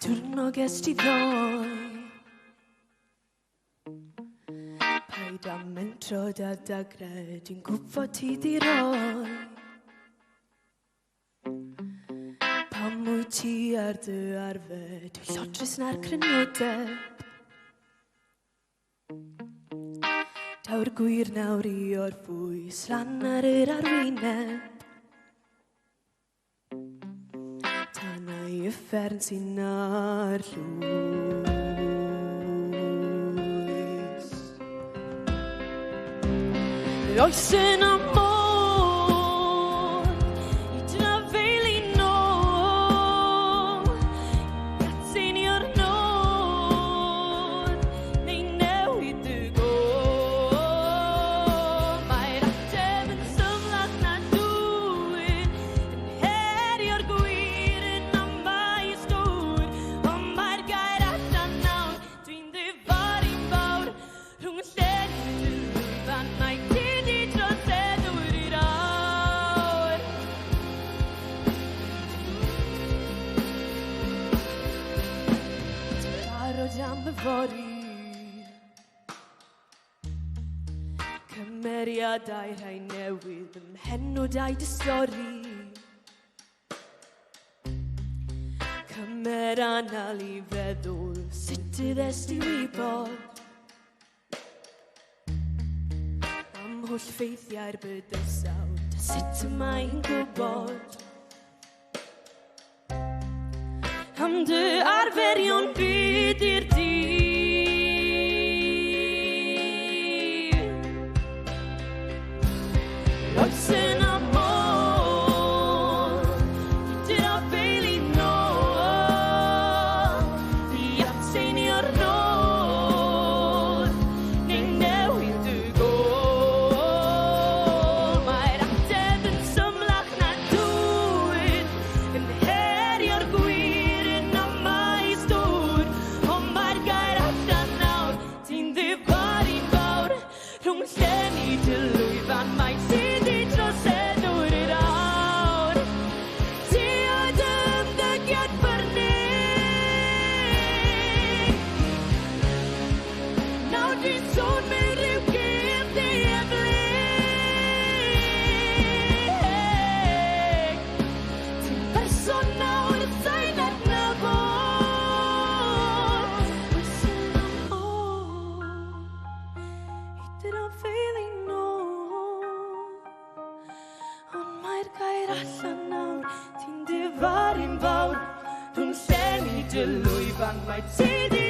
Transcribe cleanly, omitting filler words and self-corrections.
Diwrnod gest i ddoi Paid am mentro da dagred Dwi'n gwybod ti di roi Pam wyt ti ar dy arfer Dwi'n llodrus na'r crynodeb Daw'r gwir nawr i o'r fwy Slan ar yr arwyneb Uffern sy'n ar llwys Oes yn amor I dyna fel I nôl Gatyn i'r nôl Neu newid y gol Mae'r ateb yn symlach na dwyn Yn herio'r gwir yn Cymeriadau rhai newydd ymhenodau dy stori Cymer anal I feddwl sut yddes di wybod Am holl ffeithiau'r bydysawd a sut y mae'n gwybod Am dy arferion byd i'r dydd Oes yn amor I dyna fel I nôl I atyn i'r nôl Neu newid y gol Mae'r ateb yn symlach na dwyn Yn herio'r gwir yn amais dŵr Ond mae'r gair allan nawr Ti'n ddifar i'n fawr Rhwng lle ni dy lwyfan Mae ti Troseddwr i'r awr Ti oedd ymddygiad byrnig Nawr dwi'n sôn mewn rhyw gêm dieblig Ti'n berson nawr sa'n adnabod Oes yn amor I dyna fel I nôl Ond mae'r gair allan nawr Ti'n difar i'n fawr Rhwng lle ni dy lwyfan Mae ti di